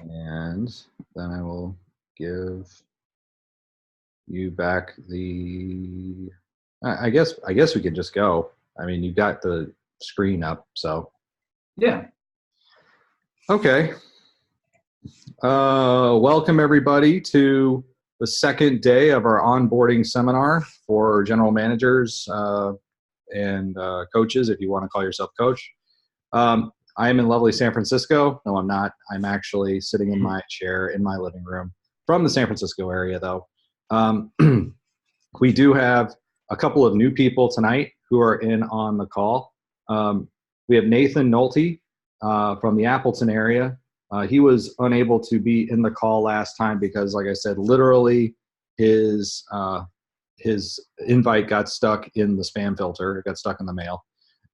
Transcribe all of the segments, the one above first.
And then I will give you back the. I guess we could just go. I mean, you got the screen up, so Yeah. okay. Welcome everybody to the second day of our onboarding seminar for general managers and coaches, if you want to call yourself coach. I am in lovely San Francisco. No, I'm not. I'm actually sitting in my chair in my living room from the San Francisco area, though. We do have a couple of new people tonight who are in on the call. We have Nathan Nolte from the Appleton area. He was unable to be in the call last time because, like I said, literally his invite got stuck in the spam filter. It got stuck in the mail.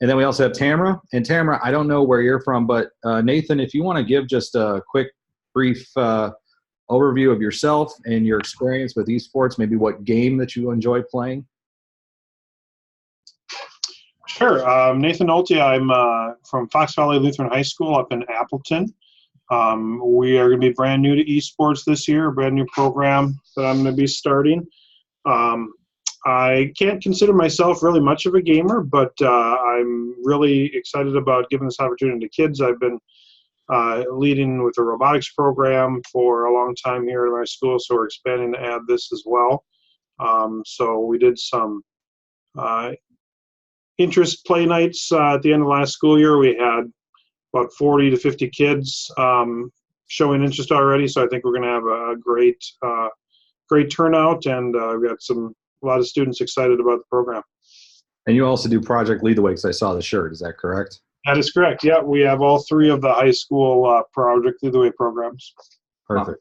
And then we also have Tamara. And Tamara, I don't know where you're from, but Nathan, if you want to give just a quick, brief overview of yourself and your experience with esports, maybe what game that you enjoy playing. Sure. Nathan Nolte. I'm from Fox Valley Lutheran High School up in Appleton. We are going to be brand new to esports this year, a brand new program that I'm going to be starting. I can't consider myself really much of a gamer, but I'm really excited about giving this opportunity to kids. I've been leading with a robotics program for a long time here at my school, so we're expanding to add this as well. So we did some interest play nights at the end of last school year. We had about 40 to 50 kids showing interest already, so I think we're going to have a great turnout, and we've got a lot of students excited about the program. And you also do Project Lead the Way, because I saw the shirt. Is that correct? That is correct. Yeah, we have all three of the high school Project Lead the Way programs. Perfect.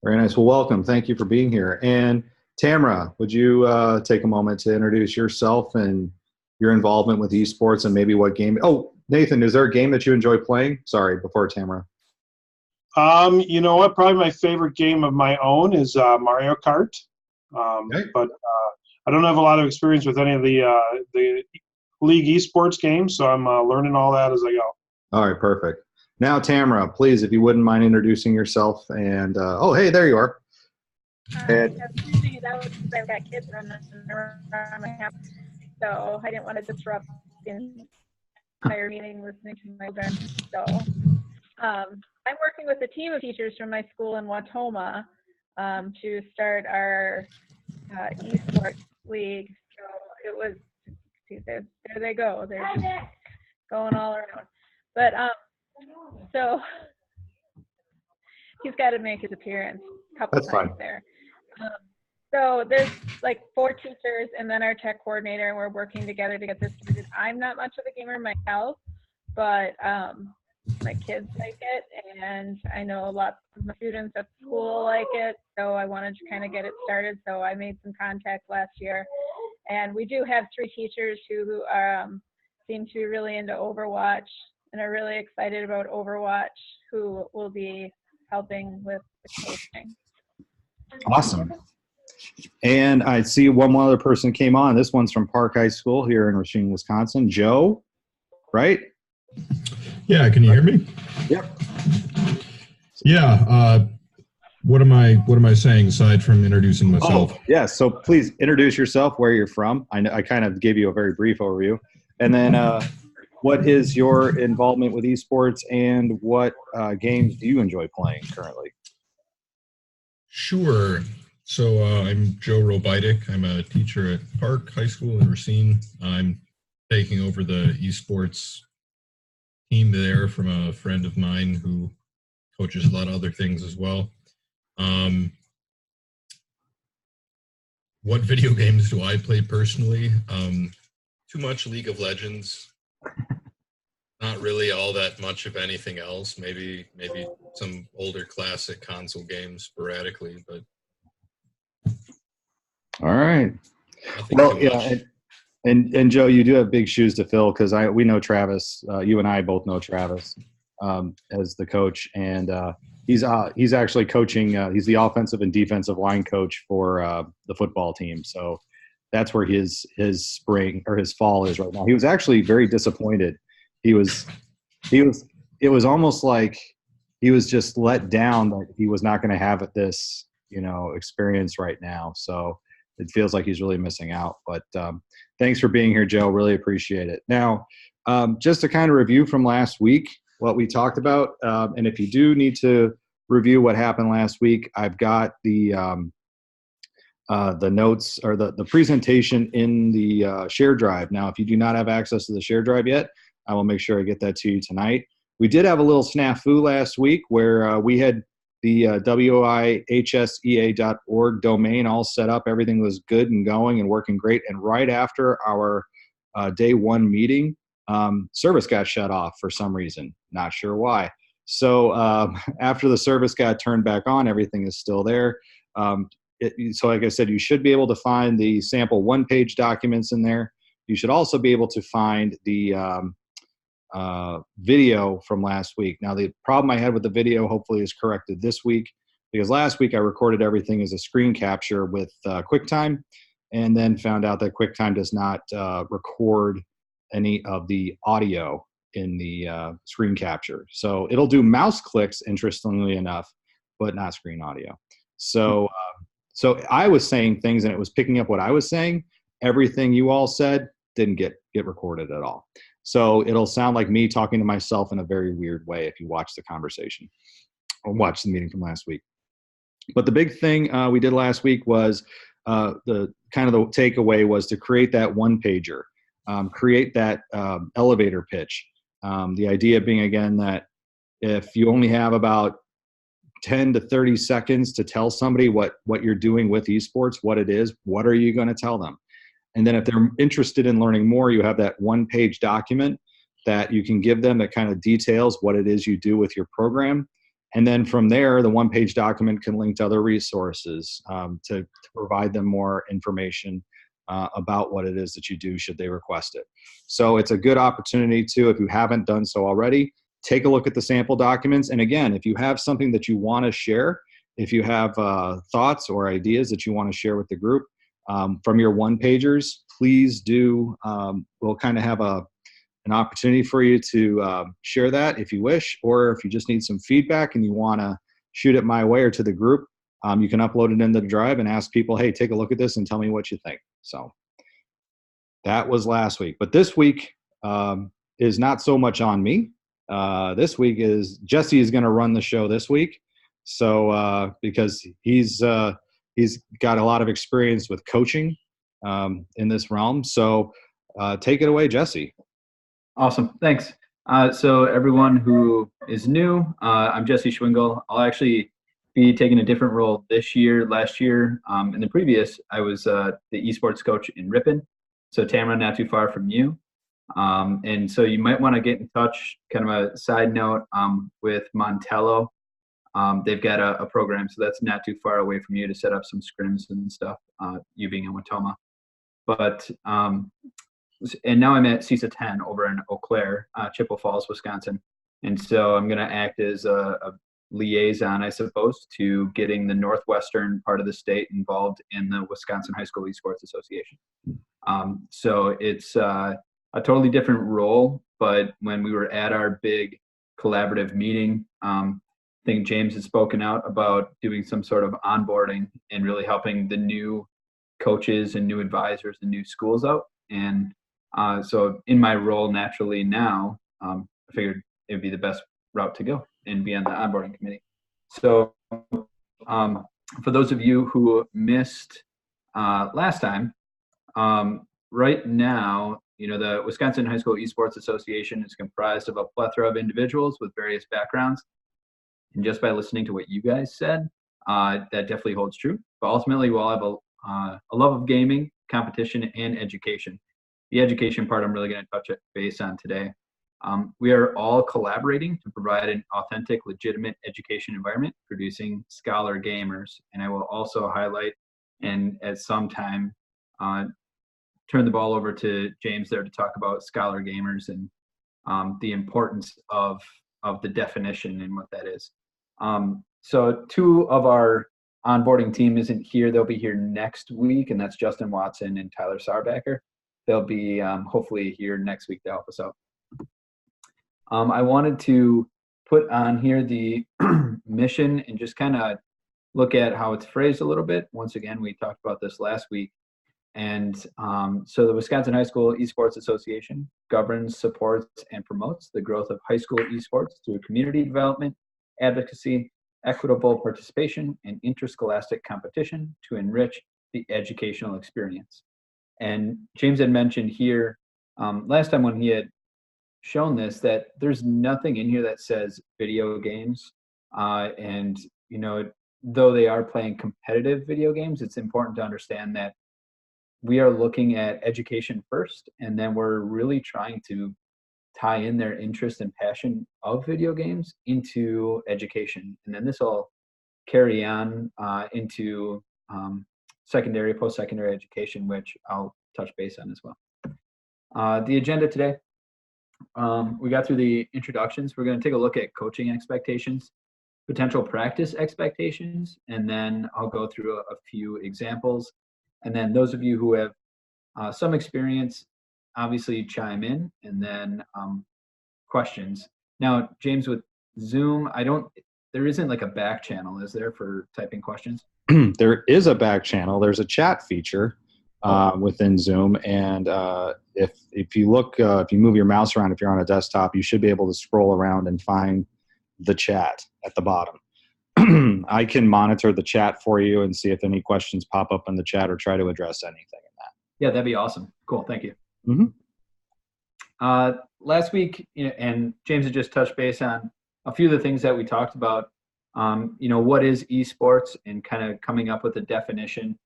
Very nice. Well, welcome. Thank you for being here. And Tamara, would you take a moment to introduce yourself and your involvement with esports and maybe what game? Oh, Nathan, is there a game that you enjoy playing? Sorry, before Tamara. You know what? Probably my favorite game of my own is Mario Kart. Okay. But I don't have a lot of experience with any of the league esports games, so I'm learning all that as I go. All right, perfect. Now, Tamara, please, if you wouldn't mind introducing yourself. And oh, hey, there you are. I've got kids running around my house, so I didn't want to disrupt the entire meeting listening to my friend. So I'm working with a team of teachers from my school in Watoma to start our esports league. So it was, see, there they go. They're just going all around. But so he's got to make his appearance a couple times there. So there's like 4 teachers and then our tech coordinator, and we're working together to get this started. I'm not much of a gamer myself, but my kids like it, and I know lots of my students at school like it, so I wanted to kind of get it started. So I made some contacts last year, and we do have 3 teachers who seem to be really into Overwatch and are really excited about Overwatch, who will be helping with the coaching. Awesome. And I see one more other person came on. This one's from Park High School here in Racine, Wisconsin. Joe, right? Yeah, can you hear me? Yep. Yeah. What am I saying aside from introducing myself? Oh, yeah. So please introduce yourself, where you're from. I kind of gave you a very brief overview. And then what is your involvement with esports, and what games do you enjoy playing currently? Sure. So I'm Joe Robidic. I'm a teacher at Park High School in Racine. I'm taking over the esports team there from a friend of mine who coaches a lot of other things as well. What video games do I play personally? Too much League of Legends. Not really all that much of anything else. Maybe some older classic console games sporadically, but all right. Well, yeah, and Joe, you do have big shoes to fill, because we know Travis. You and I both know Travis as the coach, and he's actually coaching. He's the offensive and defensive line coach for the football team. So that's where his spring or his fall is right now. He was actually very disappointed. It was almost like he was just let down that he was not going to have this, experience right now. So it feels like he's really missing out. But thanks for being here, Joe. Really appreciate it. Now, just to kind of review from last week, what we talked about, and if you do need to review what happened last week, I've got the notes or the presentation in the share drive. Now, if you do not have access to the share drive yet, I will make sure I get that to you tonight. We did have a little snafu last week where we had the wihsea.org domain all set up. Everything was good and going and working great. And right after our day one meeting, service got shut off for some reason. Not sure why. So after the service got turned back on, everything is still there. So like I said, you should be able to find the sample one-page documents in there. You should also be able to find the video from last week. Now, the problem I had with the video hopefully is corrected this week, because last week I recorded everything as a screen capture with QuickTime, and then found out that QuickTime does not record any of the audio in the screen capture. So it'll do mouse clicks, interestingly enough, but not screen audio. So I was saying things and it was picking up what I was saying. Everything you all said didn't get recorded at all. So it'll sound like me talking to myself in a very weird way if you watch the conversation or watch the meeting from last week. But the big thing we did last week was the takeaway was to create that one pager, create that elevator pitch. The idea being, again, that if you only have about 10 to 30 seconds to tell somebody what you're doing with esports, what it is, what are you going to tell them? And then if they're interested in learning more, you have that one-page document that you can give them that kind of details what it is you do with your program. And then from there, the one-page document can link to other resources to provide them more information about what it is that you do should they request it. So it's a good opportunity to, if you haven't done so already, take a look at the sample documents. And again, if you have something that you want to share, if you have thoughts or ideas that you want to share with the group, from your one-pagers, please do. We'll kind of have an opportunity for you to share that if you wish, or if you just need some feedback and you want to shoot it my way or to the group, you can upload it into the drive and ask people, hey, take a look at this and tell me what you think. So that was last week. But this week is not so much on me. This week is Jesse is going to run the show this week. So because he's got a lot of experience with coaching in this realm. So take it away, Jesse. Awesome. Thanks. So everyone who is new, I'm Jesse Schwingle. I'll actually be taking a different role this year. Last year, in the previous, I was the esports coach in Ripon. So Tamara, not too far from you. And so you might want to get in touch, kind of a side note, with Montello. They've got a program, so that's not too far away from you to set up some scrims and stuff, you being in Watoma. But, and now I'm at CISA 10 over in Eau Claire, Chippewa Falls, Wisconsin. And so I'm going to act as a liaison, I suppose, to getting the northwestern part of the state involved in the Wisconsin High School Esports Association. So it's a totally different role, but when we were at our big collaborative meeting, I think James had spoken out about doing some sort of onboarding and really helping the new coaches and new advisors and new schools out. And so in my role naturally now, I figured it would be the best route to go and be on the onboarding committee. So for those of you who missed last time, right now, the Wisconsin High School Esports Association is comprised of a plethora of individuals with various backgrounds. And just by listening to what you guys said, that definitely holds true. But ultimately, we'll have a love of gaming, competition, and education. The education part I'm really going to touch base on today. We are all collaborating to provide an authentic, legitimate education environment, producing scholar gamers. And I will also highlight, and at some time, turn the ball over to James there to talk about scholar gamers and the importance of the definition and what that is. So two of our onboarding team isn't here. They'll be here next week, and that's Justin Watson and Tyler Sarbacker. They'll be hopefully here next week to help us out. I wanted to put on here the mission and just kind of look at how it's phrased a little bit. Once again, we talked about this last week. And so the Wisconsin High School Esports Association governs, supports, and promotes the growth of high school esports through community development, advocacy, equitable participation, and interscholastic competition to enrich the educational experience. And James had mentioned here last time when he had shown this that there's nothing in here that says video games. And, you know, though they are playing competitive video games, it's important to understand that we are looking at education first, and then we're really trying to tie in their interest and passion of video games into education. And then this will carry on into secondary, post-secondary education, which I'll touch base on as well. The agenda today, we got through the introductions. We're going to take a look at coaching expectations, potential practice expectations, and then I'll go through a few examples. And then those of you who have some experience, obviously chime in, and then questions. Now, James, with Zoom, there isn't like a back channel, is there, for typing questions? There is a back channel. There's a chat feature within Zoom, and if you look, if you move your mouse around, if you're on a desktop, you should be able to scroll around and find the chat at the bottom. I can monitor the chat for you and see if any questions pop up in the chat or try to address anything in that. Yeah, that'd be awesome. Cool, thank you. Mm-hmm. Last week, and James had just touched base on a few of the things that we talked about. What is esports and kind of coming up with a definition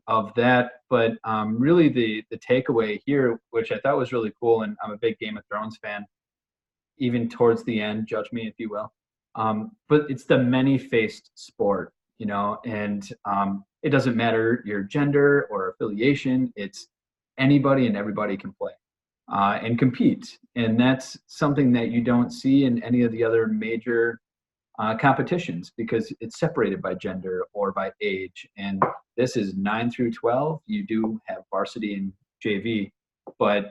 of that. But really the takeaway here, which I thought was really cool, and I'm a big Game of Thrones fan, even towards the end, judge me if you will. But it's the many-faced sport, and it doesn't matter your gender or affiliation. It's anybody and everybody can play and compete. And that's something that you don't see in any of the other major competitions because it's separated by gender or by age. And this is 9 through 12. You do have varsity and JV, but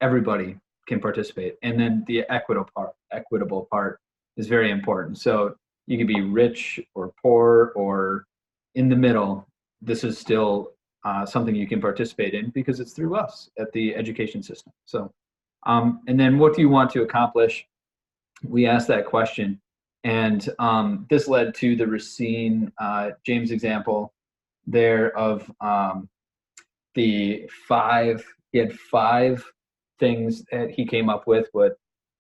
everybody can participate. And then the equitable part is very important. So you could be rich or poor or in the middle. This is still something you can participate in because it's through us at the education system. So, and then what do you want to accomplish? We asked that question, and this led to the Racine James example there of he had 5 things that he came up with what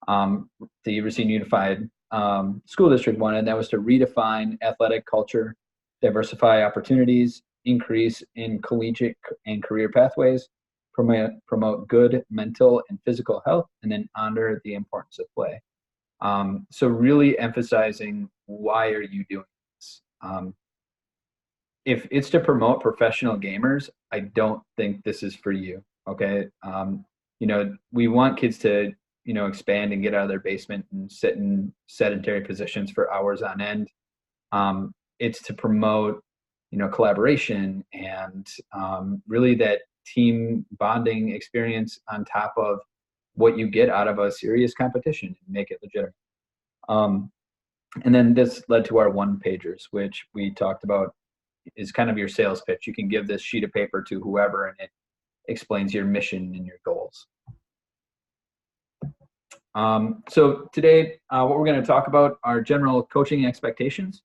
the Racine Unified School District wanted. That was to redefine athletic culture, diversify opportunities, increase in collegiate and career pathways, promote good mental and physical health, and then honor the importance of play. So really emphasizing, why are you doing this? If it's to promote professional gamers, I don't think this is for you. Okay. We want kids to, expand and get out of their basement and sit in sedentary positions for hours on end. It's to promote, collaboration and really that team bonding experience on top of what you get out of a serious competition and make it legitimate. And then this led to our one-pagers, which we talked about is kind of your sales pitch. You can give this sheet of paper to whoever and it explains your mission and your goals. So today, what we're going to talk about are general coaching expectations.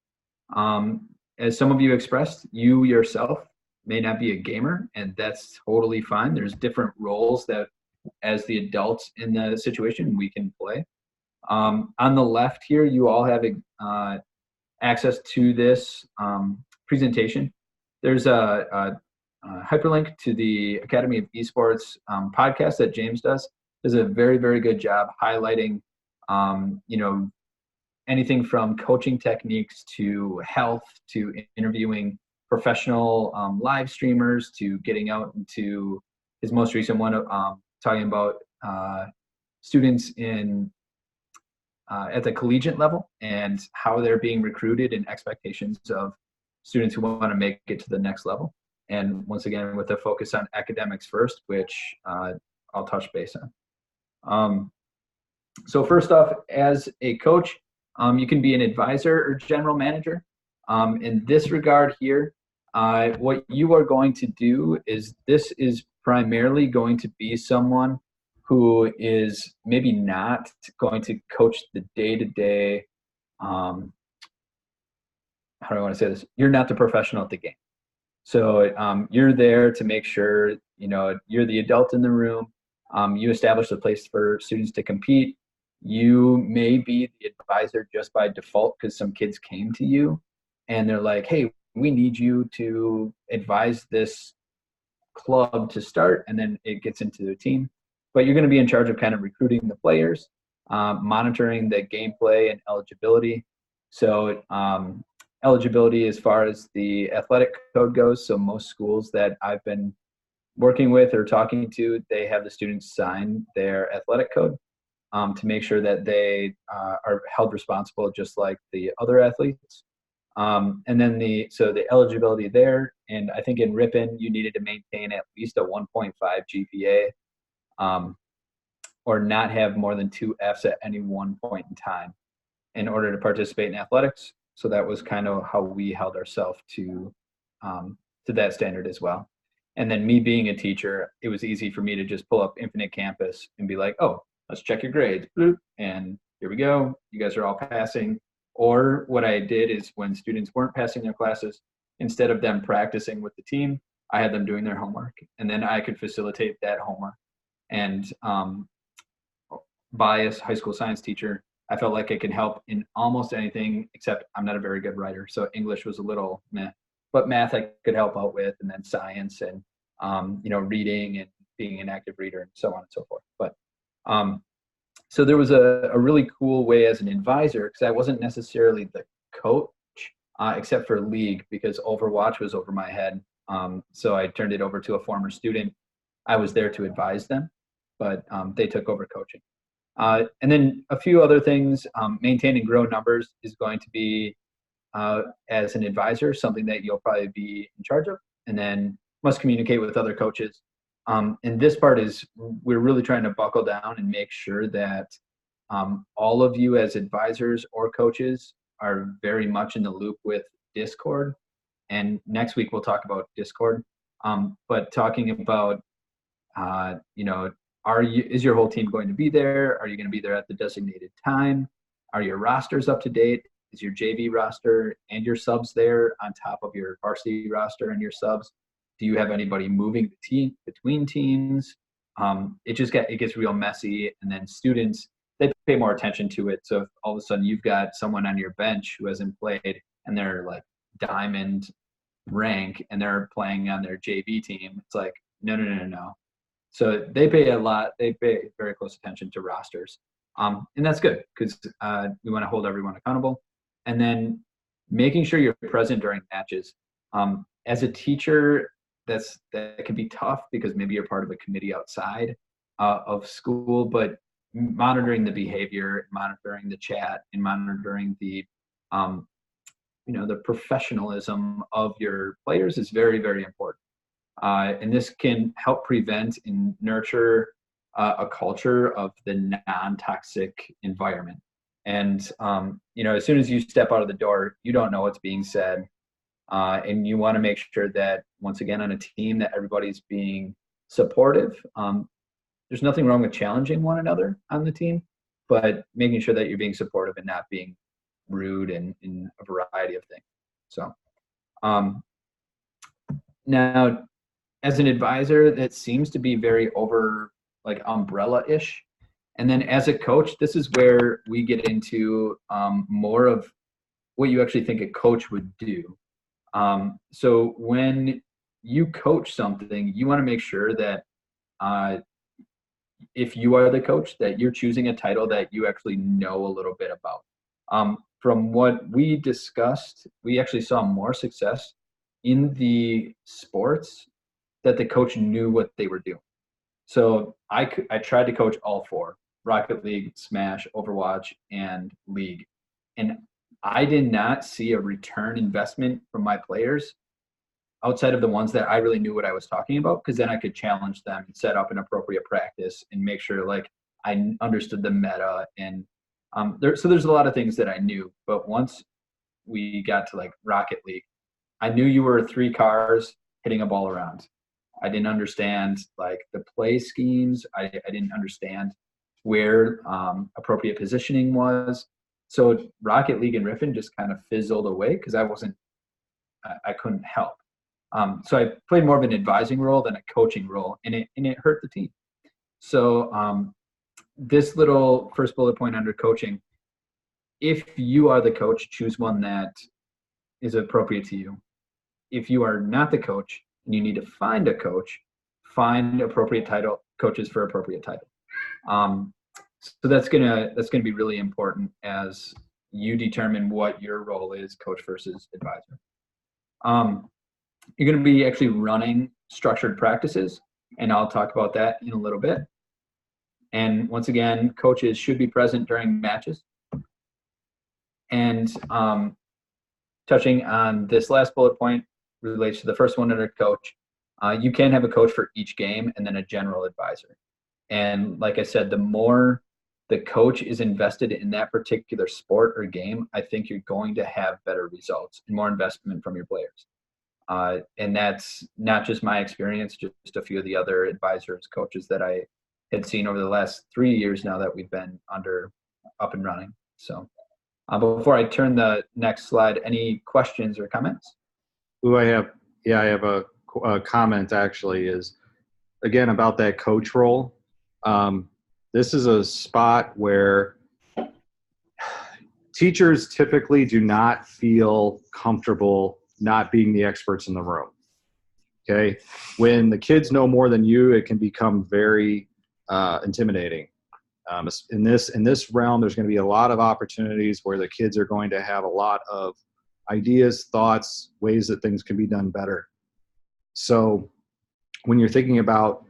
As some of you expressed, you yourself may not be a gamer, and that's totally fine. There's different roles that, as the adults in the situation, we can play. On the left here, you all have access to this presentation. There's a hyperlink to the Academy of Esports podcast that James does a very, very good job highlighting, anything from coaching techniques to health to interviewing professional live streamers to getting out into his most recent one, talking about students in at the collegiate level and how they're being recruited and expectations of students who want to make it to the next level. And once again, with a focus on academics first, which I'll touch base on. So first off, as a coach, you can be an advisor or general manager. In this regard here, what you are going to do is this is primarily going to be someone who is maybe not going to coach the day-to-day, how do I want to say this? You're not the professional at the game. So you're there to make sure, you're the adult in the room. You establish a place for students to compete. You may be the advisor just by default because some kids came to you and they're like, hey, we need you to advise this club to start, and then it gets into the team. But you're going to be in charge of kind of recruiting the players, monitoring the gameplay and eligibility. So eligibility as far as the athletic code goes. So most schools that I've been working with or talking to, they have the students sign their athletic code to make sure that they are held responsible just like the other athletes. And then the eligibility there, and I think in Ripon you needed to maintain at least a 1.5 GPA or not have more than 2 Fs at any one point in time in order to participate in athletics. So that was kind of how we held ourselves to that standard as well. And then me being a teacher, it was easy for me to just pull up Infinite Campus and be like, oh, let's check your grades. And here we go. You guys are all passing. Or what I did is when students weren't passing their classes, instead of them practicing with the team, I had them doing their homework. And then I could facilitate that homework. And bias high school science teacher, I felt like I could help in almost anything except I'm not a very good writer. So English was a little meh. But math I could help out with, and then science and reading and being an active reader and so on and so forth. But so there was a really cool way as an advisor, because I wasn't necessarily the coach, except for league, because Overwatch was over my head. So I turned it over to a former student. I was there to advise them, but they took over coaching. And then a few other things. Maintain and grow numbers is going to be, as an advisor, something that you'll probably be in charge of, and then must communicate with other coaches. And this part is we're really trying to buckle down and make sure that all of you as advisors or coaches are very much in the loop with Discord. And next week we'll talk about Discord. But talking about, is your whole team going to be there? Are you going to be there at the designated time? Are your rosters up to date? Is your JV roster and your subs there on top of your varsity roster and your subs? Do you have anybody moving the team between teams? It gets real messy, and then students, they pay more attention to it. So if all of a sudden you've got someone on your bench who hasn't played and they're like diamond rank and they're playing on their JV team, it's like no. So they pay very close attention to rosters, and that's good because we want to hold everyone accountable. And then making sure you're present during matches. As a teacher, that can be tough because maybe you're part of a committee outside of school, but monitoring the behavior, monitoring the chat, and monitoring the the professionalism of your players is very, very important. And this can help prevent and nurture a culture of the non-toxic environment. And as soon as you step out of the door, you don't know what's being said. And you want to make sure that, once again, on a team, that everybody's being supportive. There's nothing wrong with challenging one another on the team, but making sure that you're being supportive and not being rude and in a variety of things. So now, as an advisor, that seems to be very umbrella-ish. And then as a coach, this is where we get into more of what you actually think a coach would do. So when you coach something, you want to make sure that if you are the coach, that you're choosing a title that you actually know a little bit about. From what we discussed, we actually saw more success in the sports that the coach knew what they were doing. So I tried to coach all four: Rocket League, Smash, Overwatch, and League. And I did not see a return investment from my players outside of the ones that I really knew what I was talking about, because then I could challenge them and set up an appropriate practice and make sure, like, I understood the meta, and so there's a lot of things that I knew. But once we got to like Rocket League, I knew you were 3 cars hitting a ball around. I didn't understand like the play schemes. I didn't understand where appropriate positioning was. So Rocket League and Riffin just kind of fizzled away because I couldn't help. So I played more of an advising role than a coaching role, and it hurt the team. So this little first bullet point under coaching, if you are the coach, choose one that is appropriate to you. If you are not the coach and you need to find a coach, find appropriate coaches for appropriate title. So that's gonna be really important as you determine what your role is, coach versus advisor. You're going to be actually running structured practices, and I'll talk about that in a little bit. And once again, coaches should be present during matches. And touching on this last bullet point relates to the first one under coach. You can have a coach for each game and then a general advisor. And like I said, the more the coach is invested in that particular sport or game, I think you're going to have better results and more investment from your players. And that's not just my experience, just a few of the other advisors, coaches that I had seen over the last 3 years now that we've been up and running. So before I turn the next slide, any questions or comments? I have a comment actually, is again about that coach role. This is a spot where teachers typically do not feel comfortable not being the experts in the room. Okay. When the kids know more than you, it can become very intimidating. In this realm, there's going to be a lot of opportunities where the kids are going to have a lot of ideas, thoughts, ways that things can be done better. So when you're thinking about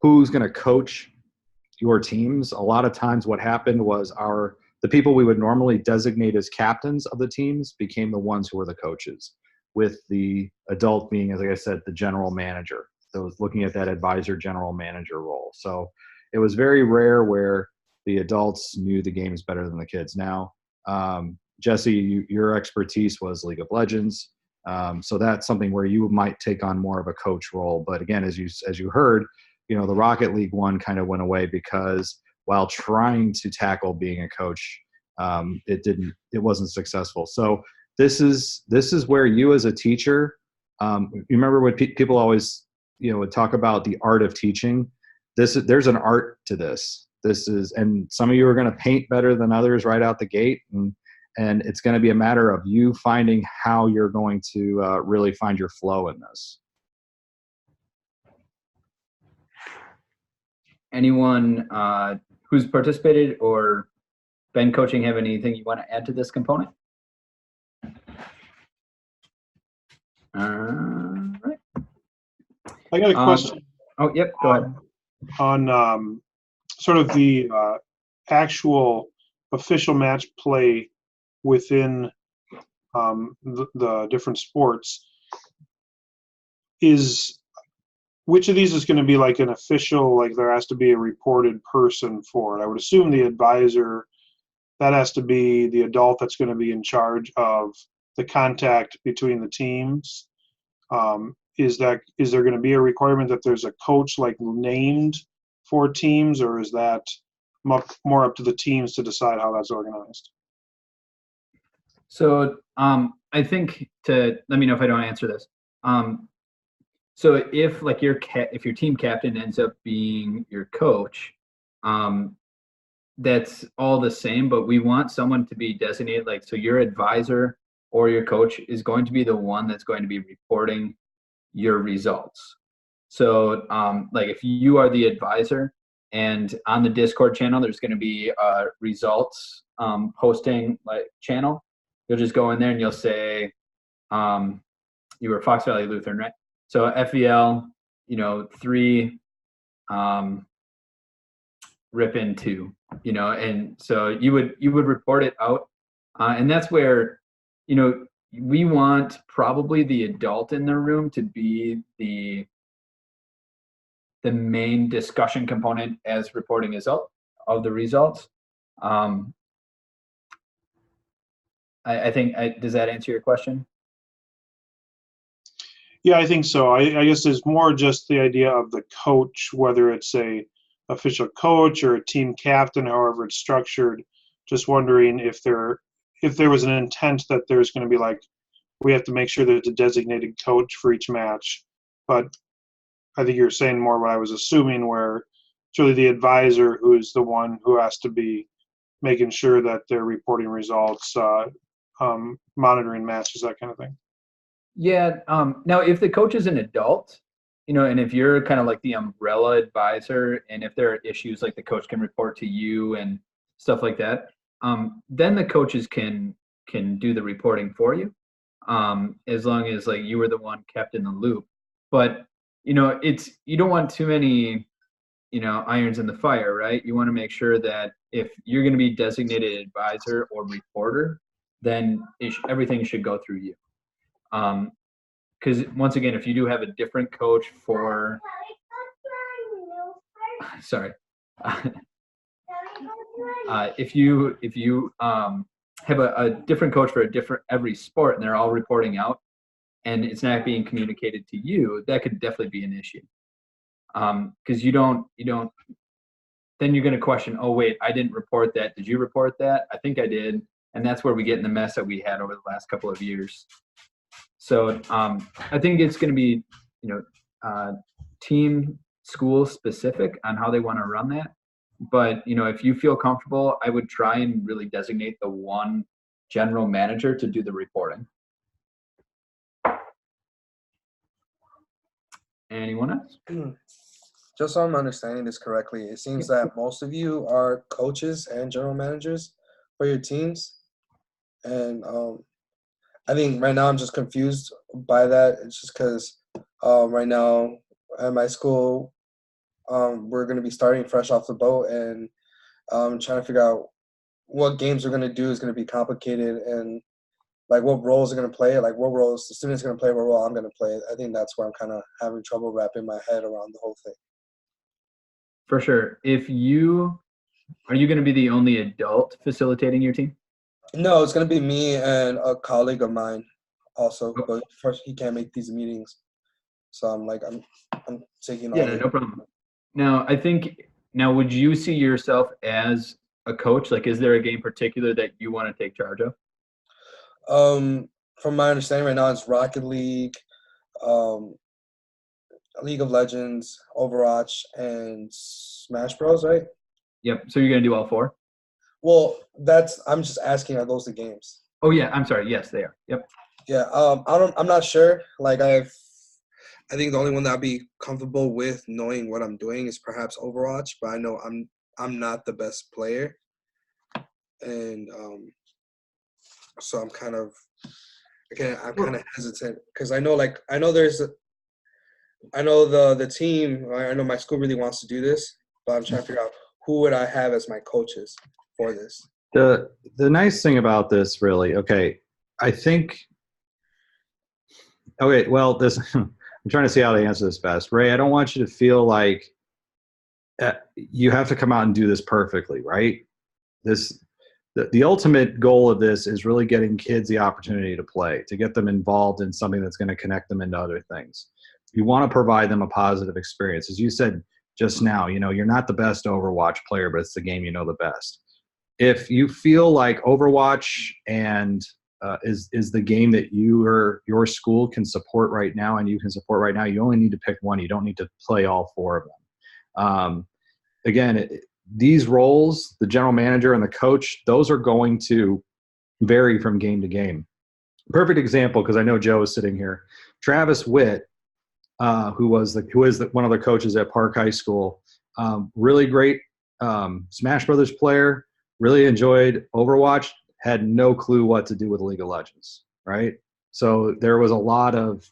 who's going to coach your teams, a lot of times what happened was the people we would normally designate as captains of the teams became the ones who were the coaches, with the adult being, as I said, the general manager. So I was looking at that advisor general manager role. So it was very rare where the adults knew the games better than the kids. Now, Jesse, your expertise was League of Legends. So that's something where you might take on more of a coach role. But again, as you heard, the Rocket League one kind of went away because while trying to tackle being a coach, it wasn't successful. So this is where you as a teacher, you remember when people always, would talk about the art of teaching. There's an art to this. And some of you are going to paint better than others right out the gate. And it's going to be a matter of you finding how you're going to really find your flow in this. Anyone who's participated or been coaching have anything you want to add to this component? All right. I got a question. Oh, yep, go ahead. On sort of the actual official match play within the different sports, which of these is going to be like an official, like there has to be a reported person for it? I would assume the advisor, that has to be the adult that's going to be in charge of the contact between the teams. Is there going to be a requirement that there's a coach like named for teams, or is that more up to the teams to decide how that's organized? So I think let me know if I don't answer this. So if like if your team captain ends up being your coach, that's all the same, but we want someone to be designated, like, so your advisor or your coach is going to be the one that's going to be reporting your results. So like if you are the advisor and on the Discord channel, there's going to be a results posting like channel, you'll just go in there and you'll say, you were Fox Valley Lutheran, right? So FVL, 3, Ripon 2, and so you would report it out. And that's where, we want probably the adult in the room to be the main discussion component as reporting of the results. I think, does that answer your question? Yeah, I think so. I guess it's more just the idea of the coach, whether it's a official coach or a team captain, however it's structured. Just wondering if there was an intent that there's going to be like, we have to make sure there's a designated coach for each match. But I think you're saying more what I was assuming, where it's really the advisor who's the one who has to be making sure that they're reporting results, monitoring matches, that kind of thing. Yeah. Now, if the coach is an adult, and if you're kind of like the umbrella advisor, and if there are issues like the coach can report to you and stuff like that, then the coaches can do the reporting for you, as long as like you were the one kept in the loop. But you don't want too many irons in the fire, right? You want to make sure that if you're going to be designated advisor or reporter, then everything should go through you. Because once again, if you do have a different coach for, sorry, if you have a different coach for every sport, and they're all reporting out, and it's not being communicated to you, that could definitely be an issue. Because you don't, then you're going to question, oh wait, I didn't report that. Did you report that? I think I did. And that's where we get in the mess that we had over the last couple of years. So I think it's going to be, team school specific on how they want to run that. But, if you feel comfortable, I would try and really designate the one general manager to do the reporting. Anyone else? Just so I'm understanding this correctly, it seems that most of you are coaches and general managers for your teams. And I think right now I'm just confused by that. It's just because right now at my school, we're going to be starting fresh off the boat, and trying to figure out what games we're going to do is going to be complicated, and like what roles are going to play, like what roles the students are going to play, what role I'm going to play. I think that's where I'm kind of having trouble wrapping my head around the whole thing. For sure. Are you going to be the only adult facilitating your team? No, it's going to be me and a colleague of mine also, but first he can't make these meetings. So I'm taking all. Yeah, no problem. Now, would you see yourself as a coach? Like, is there a game particular that you want to take charge of? From my understanding right now, it's Rocket League, League of Legends, Overwatch, and Smash Bros, right? Yep. So you're going to do all four? Well, I'm just asking, are those the games? Oh yeah, I'm sorry. Yes, they are. Yep. Yeah. I'm not sure. Like I think the only one that I'd be comfortable with knowing what I'm doing is perhaps Overwatch, but I know I'm not the best player, and so I'm kind of hesitant because I know the team. I know my school really wants to do this, but I'm trying to figure out who would I have as my coaches for this. The nice thing about this, really, I think. Okay, well, I'm trying to see how to answer this best. Ray, I don't want you to feel like you have to come out and do this perfectly, right? The ultimate goal of this is really getting kids the opportunity to play, to get them involved in something that's going to connect them into other things. You want to provide them a positive experience. As you said just now, you're not the best Overwatch player, but it's the game you know the best. If you feel like Overwatch and is the game that your school can support right now, and you can support right now, you only need to pick one. You don't need to play all four of them. Again, these roles, the general manager and the coach, those are going to vary from game to game. Perfect example, because I know Joe is sitting here. Travis Witt, who is one of the coaches at Park High School, really great Smash Brothers player, really enjoyed Overwatch, had no clue what to do with League of Legends, right? So there was a lot of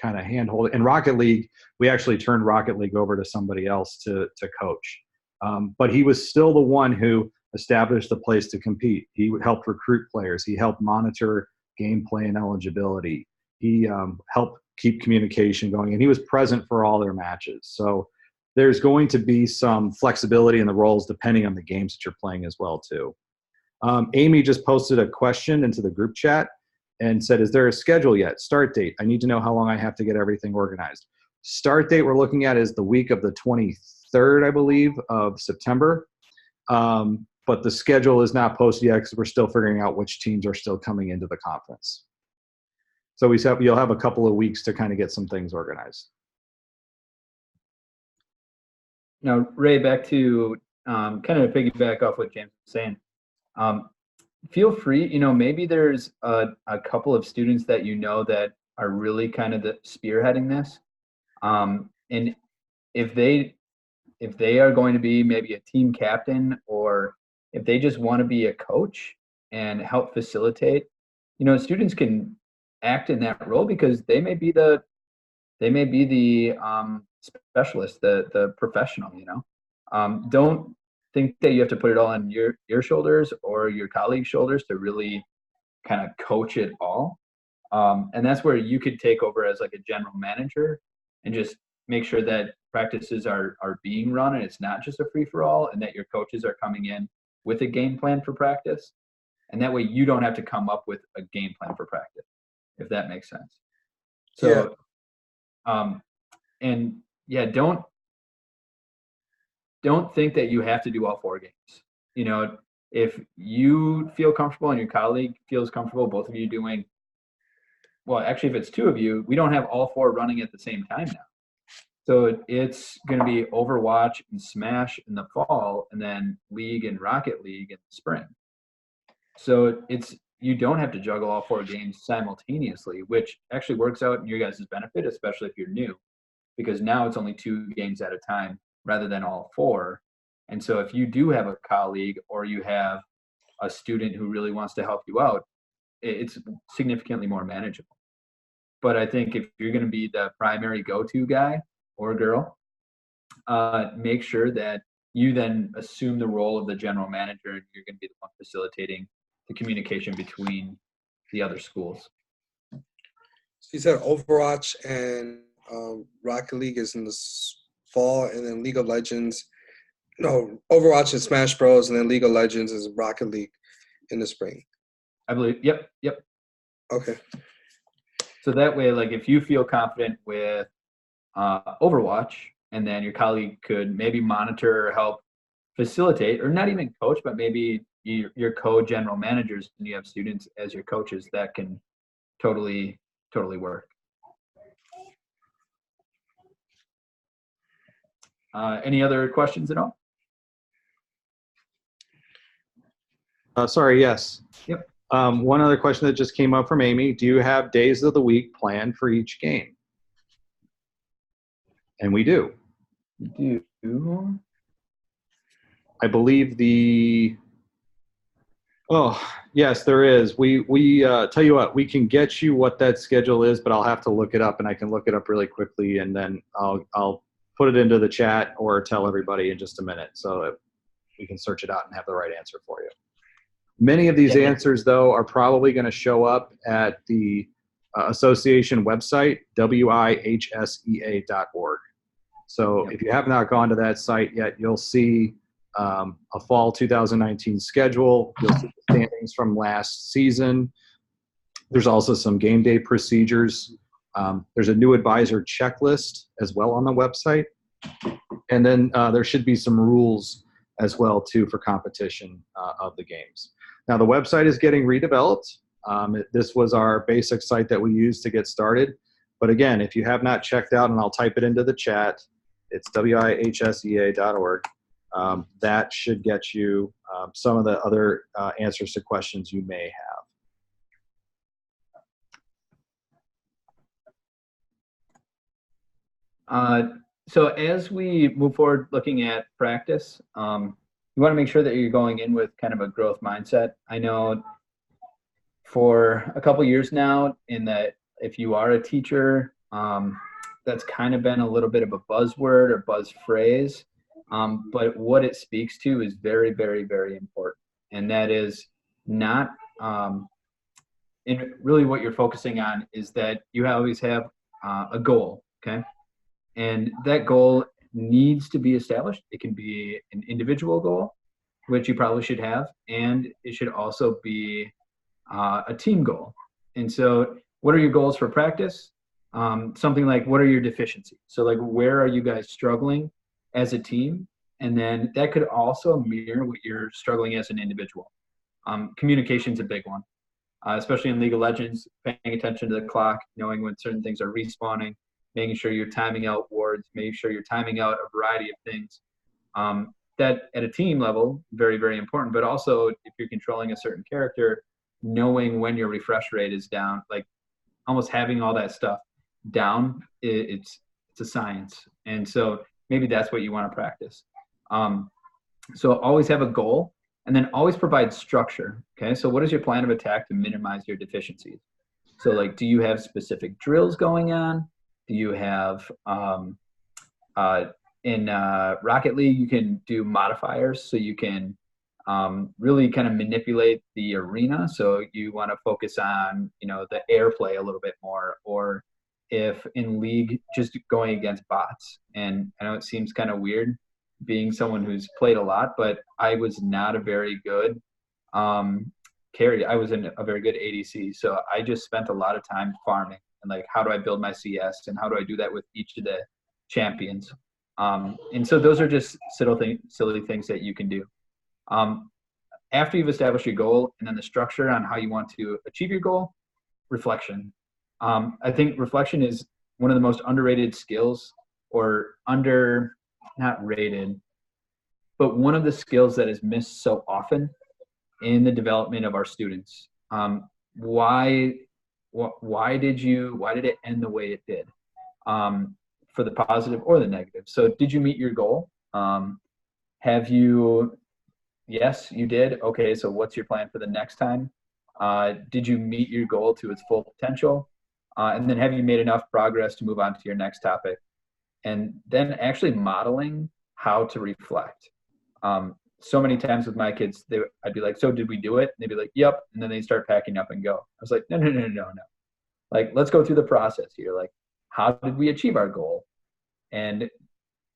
kind of hand-holding. And Rocket League, we actually turned Rocket League over to somebody else to coach. But he was still the one who established the place to compete. He helped recruit players. He helped monitor gameplay and eligibility. He helped keep communication going, and he was present for all their matches. So there's going to be some flexibility in the roles depending on the games that you're playing as well too. Amy just posted a question into the group chat and said, is there a schedule yet? Start date. I need to know how long I have to get everything organized. Start date we're looking at is the week of the 23rd, I believe, of September. But the schedule is not posted yet because we're still figuring out which teams are still coming into the conference. So you'll have a couple of weeks to kind of get some things organized. Now, Ray, back to kind of piggyback off what James was saying. Feel free, maybe there's a couple of students that that are really kind of spearheading this. And if they are going to be maybe a team captain, or if they just want to be a coach and help facilitate, students can act in that role because they may be the specialist, the professional. Don't think that you have to put it all on your shoulders or your colleagues' shoulders to really kind of coach it all. And that's where you could take over as like a general manager and just make sure that practices are being run and it's not just a free-for-all, and that your coaches are coming in with a game plan for practice. And that way you don't have to come up with a game plan for practice, if that makes sense. So, and yeah, don't think that you have to do all 4 games. If you feel comfortable and your colleague feels comfortable, both of you doing, well, actually, if it's 2 of you, we don't have all 4 running at the same time now. So it's going to be Overwatch and Smash in the fall, and then League and Rocket League in the spring. So you don't have to juggle all 4 games simultaneously, which actually works out in your guys' benefit, especially if you're new, because now it's only 2 games at a time rather than all 4. And so if you do have a colleague or you have a student who really wants to help you out, it's significantly more manageable. But I think if you're going to be the primary go-to guy or girl, make sure that you then assume the role of the general manager, and you're going to be the one facilitating the communication between the other schools. So you said Overwatch and Rocket League is in the fall, and then League of Legends. No, Overwatch and Smash Bros, and then League of Legends is Rocket League in the spring. I believe. Yep. Okay. So that way, like, if you feel confident with Overwatch, and then your colleague could maybe monitor or help facilitate, or not even coach, but maybe your co-general managers, and you have students as your coaches, that can totally work. Any other questions at all? Sorry, yes. Yep. One other question that just came up from Amy. Do you have days of the week planned for each game? And we do. We do. I believe yes, there is. We tell you what, we can get you what that schedule is, but I'll have to look it up, and I can look it up really quickly, and then I'll put it into the chat or tell everybody in just a minute so that we can search it out and have the right answer for you. Many of these answers, though, are probably going to show up at the association website, wihsea.org. So if you have not gone to that site yet, you'll see a fall 2019 schedule. You'll see the standings from last season. There's also some game day procedures. There's a new advisor checklist as well on the website. And then there should be some rules as well, too, for competition of the games. Now, the website is getting redeveloped. This was our basic site that we used to get started. But again, if you have not checked out, and I'll type it into the chat, it's wihsea.org. That should get you some of the other answers to questions you may have. So as we move forward looking at practice, you want to make sure that you're going in with kind of a growth mindset. I know for a couple years now, in that if you are a teacher, that's kind of been a little bit of a buzzword or buzz phrase. But what it speaks to is very, very, very important. And that is not, and really what you're focusing on is that you always have a goal, okay? And that goal needs to be established. It can be an individual goal, which you probably should have, and it should also be a team goal. And so what are your goals for practice? Something like, what are your deficiencies? So like, where are you guys struggling as a team? And then that could also mirror what you're struggling as an individual. Communication is a big one, especially in League of Legends, paying attention to the clock, knowing when certain things are respawning, making sure you're timing out wards, making sure you're timing out a variety of things. That at a team level, very, very important. But also if you're controlling a certain character, knowing when your refresh rate is down, like almost having all that stuff down, it's a science. And so maybe that's what you want to practice. So always have a goal, and then always provide structure. Okay, so what is your plan of attack to minimize your deficiencies? So like, do you have specific drills going on? Do you have in Rocket League, you can do modifiers, so you can really kind of manipulate the arena. So you want to focus on, the airplay a little bit more, or if in League, just going against bots. And I know it seems kind of weird being someone who's played a lot, but I was not a very good carry. I was in a very good ADC. So I just spent a lot of time farming and like, how do I build my CS, and how do I do that with each of the champions? And so those are just silly things that you can do. After you've established your goal and then the structure on how you want to achieve your goal, reflection. I think reflection is one of the most underrated skills, or not rated, but one of the skills that is missed so often in the development of our students. Why did it end the way it did? For the positive or the negative. So did you meet your goal? Yes, you did. Okay, so what's your plan for the next time? Did you meet your goal to its full potential? And then have you made enough progress to move on to your next topic? And then actually modeling how to reflect. So many times with my kids, I'd be like, so did we do it? And they'd be like, yep. And then they start packing up and go. I was like, no. Like, let's go through the process here. Like, how did we achieve our goal? And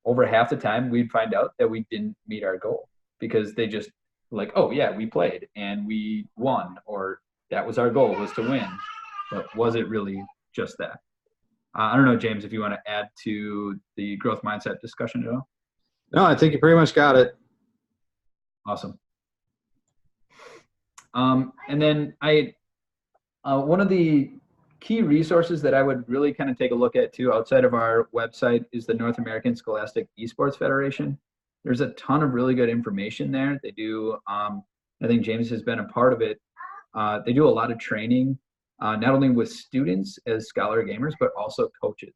over half the time, we'd find out that we didn't meet our goal, because they just like, oh yeah, we played and we won, or that was our goal, was to win. But was it really just that? I don't know, James, if you want to add to the growth mindset discussion at all. No, I think you pretty much got it. Awesome. And then one of the key resources that I would really kind of take a look at too, outside of our website, is the North American Scholastic Esports Federation. There's a ton of really good information there. They do, I think James has been a part of it. They do a lot of training, not only with students as scholar gamers, but also coaches.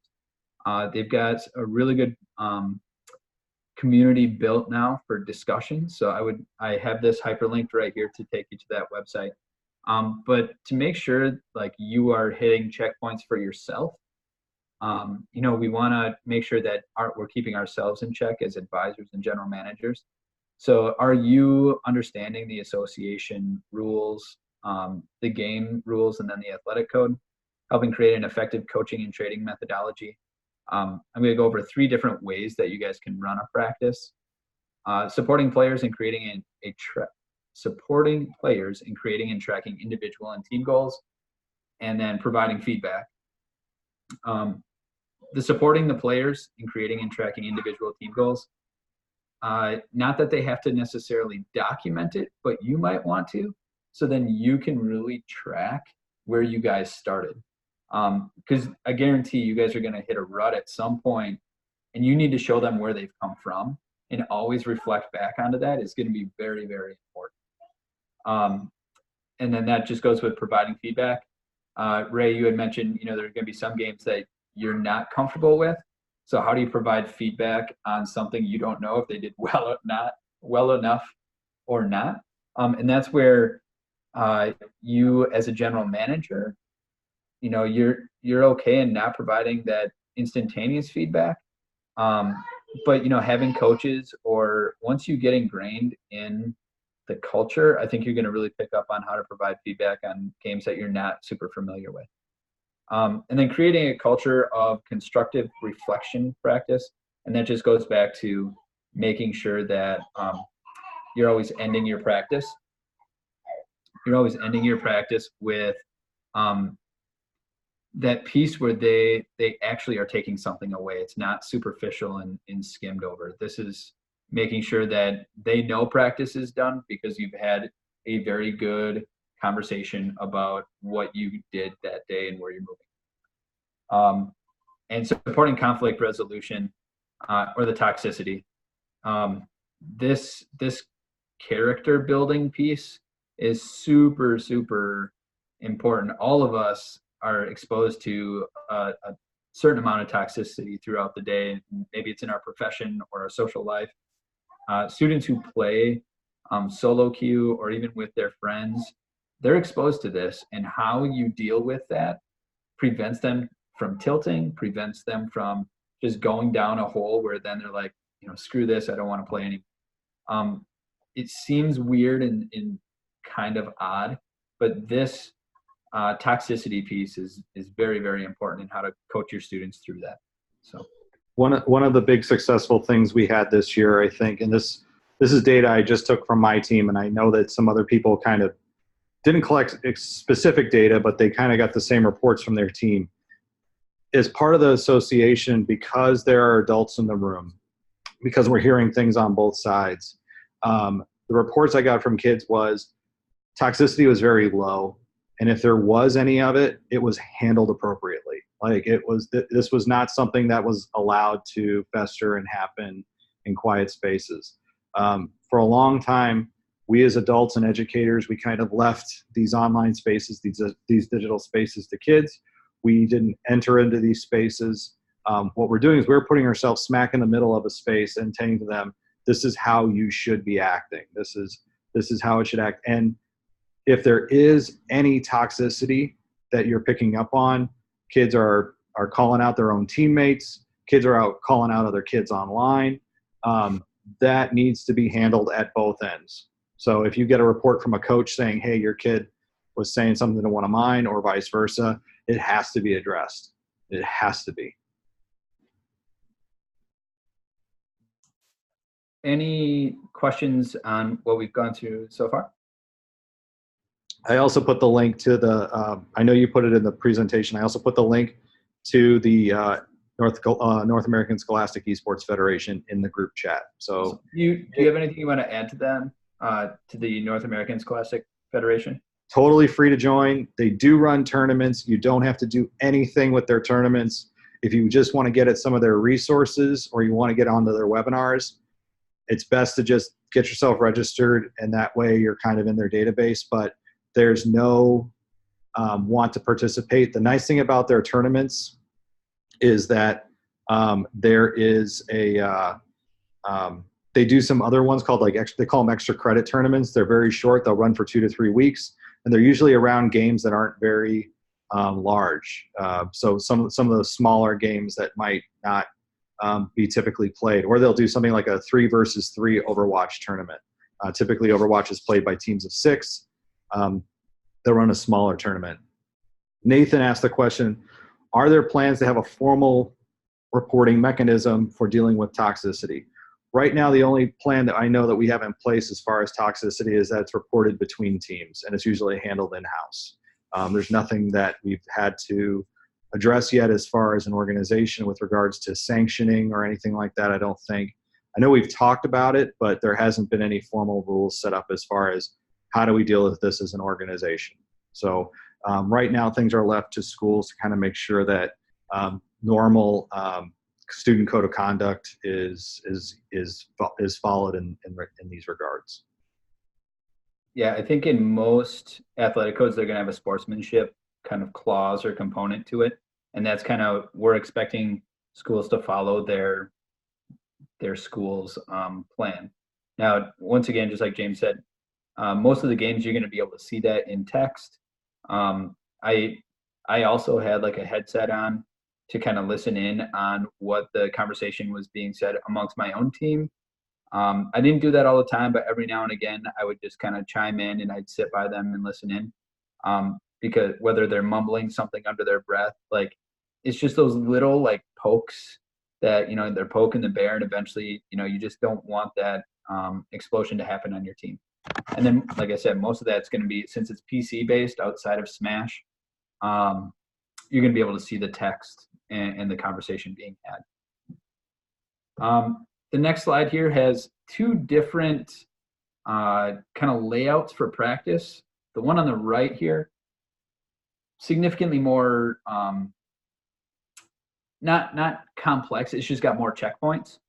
They've got a really good community built now for discussion. So I have this hyperlinked right here to take you to that website. But to make sure like you are hitting checkpoints for yourself, we want to make sure that we're keeping ourselves in check as advisors and general managers. So are you understanding the association rules, the game rules, and then the athletic code, helping create an effective coaching and trading methodology? I'm going to go over 3 different ways that you guys can run a practice. Supporting players in creating and tracking individual and team goals, and then providing feedback. The supporting the players in creating and tracking individual team goals, not that they have to necessarily document it, but you might want to, so then you can really track where you guys started. Because I guarantee you guys are going to hit a rut at some point, and you need to show them where they've come from, and always reflect back onto that is going to be very, very important. And then that just goes with providing feedback. Ray, you had mentioned, there are going to be some games that you're not comfortable with. So how do you provide feedback on something you don't know if they did well enough or not? And that's where you as a general manager, you're okay in not providing that instantaneous feedback. But having coaches, or once you get ingrained in the culture, I think you're going to really pick up on how to provide feedback on games that you're not super familiar with. And then creating a culture of constructive reflection practice. And that just goes back to making sure that you're always ending your practice. You're always ending your practice with that piece where they actually are taking something away. It's not superficial and skimmed over. This is making sure that they know practice is done because you've had a very good conversation about what you did that day and where you're moving. And supporting conflict resolution or the toxicity. This character building piece is super, super important. All of us are exposed to a certain amount of toxicity throughout the day. Maybe it's in our profession or our social life. Students who play solo queue or even with their friends, they're exposed to this, and how you deal with that prevents them from tilting, prevents them from just going down a hole where then they're like, screw this, I don't want to play anymore. It seems weird and kind of odd, but this toxicity piece is very, very important in how to coach your students through that. So one of the big successful things we had this year, I think, and this is data I just took from my team, and I know that some other people kind of didn't collect specific data, but they kind of got the same reports from their team. As part of the association, because there are adults in the room, because we're hearing things on both sides, the reports I got from kids was toxicity was very low. And if there was any of it, it was handled appropriately. Like this was not something that was allowed to fester and happen in quiet spaces. For a long time, we as adults and educators, we kind of left these online spaces, these digital spaces to kids. We didn't enter into these spaces. What we're doing is we're putting ourselves smack in the middle of a space and saying to them, this is how you should be acting. This is how it should act. And if there is any toxicity that you're picking up on, kids are calling out their own teammates, kids are out calling out other kids online. That needs to be handled at both ends. So if you get a report from a coach saying, hey, your kid was saying something to one of mine, or vice versa, it has to be addressed. It has to be. Any questions on what we've gone through so far? I also put the link to the, I know you put it in the presentation. I also put the link to the North American Scholastic Esports Federation in the group chat. So do you have anything you want to add to them, to the North American Scholastic Federation? Totally free to join. They do run tournaments. You don't have to do anything with their tournaments. If you just want to get at some of their resources or you want to get onto their webinars, it's best to just get yourself registered, and that way you're kind of in their database. But there's no want to participate. The nice thing about their tournaments is that there is a they do some other ones called they call them extra credit tournaments. They're very short. They'll run for 2 to 3 weeks, and they're usually around games that aren't very large. So some of the smaller games that might not be typically played, or they'll do something like a 3 versus 3 Overwatch tournament. Typically, Overwatch is played by teams of 6. They'll run a smaller tournament. Nathan asked the question, are there plans to have a formal reporting mechanism for dealing with toxicity? Right now, the only plan that I know that we have in place as far as toxicity is that it's reported between teams, and it's usually handled in-house. There's nothing that we've had to address yet as far as an organization with regards to sanctioning or anything like that, I don't think. I know we've talked about it, but there hasn't been any formal rules set up as far as how do we deal with this as an organization. So right now, things are left to schools to kind of make sure that normal student code of conduct is followed in these regards. Yeah, I think in most athletic codes, they're going to have a sportsmanship kind of clause or component to it. And that's kind of, we're expecting schools to follow their school's plan. Now, once again, just like James said, most of the games you're going to be able to see that in text. I also had like a headset on to kind of listen in on what the conversation was being said amongst my own team. I didn't do that all the time, but every now and again, I would just kind of chime in and I'd sit by them and listen in. Because whether they're mumbling something under their breath, like it's just those little like pokes that, you know, they're poking the bear, and eventually, you know, you just don't want that explosion to happen on your team. And then, like I said, most of that's going to be, since it's PC based outside of Smash, you're going to be able to see the text and the conversation being had. The next slide here has two different kind of layouts for practice. The one on the right here, significantly more, not complex, it's just got more checkpoints.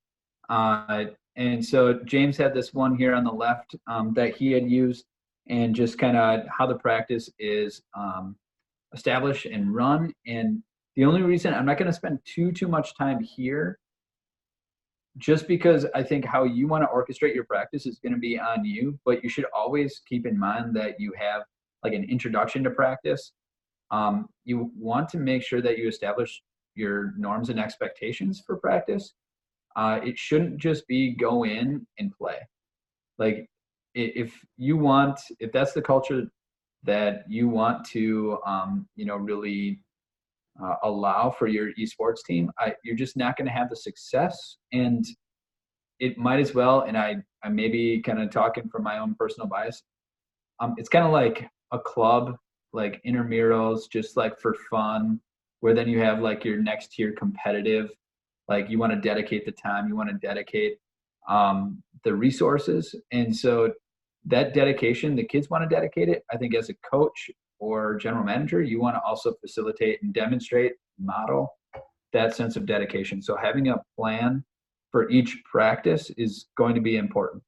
And so James had this one here on the left that he had used, and just kind of how the practice is established and run. And the only reason I'm not going to spend too much time here, just because I think how you want to orchestrate your practice is going to be on you, but you should always keep in mind that you have like an introduction to practice. You want to make sure that you establish your norms and expectations for practice. It shouldn't just be go in and play. Like if that's the culture that you want to, you know, really allow for your esports team, you're just not going to have the success. And it might as well, and I may be kind of talking from my own personal bias, it's kind of like a club, like intramurals, just like for fun, where then you have like your next tier competitive, like you want to dedicate the time, you want to dedicate the resources. And so that dedication, the kids want to dedicate it. I think as a coach or general manager, you want to also facilitate and demonstrate, model that sense of dedication. So having a plan for each practice is going to be important.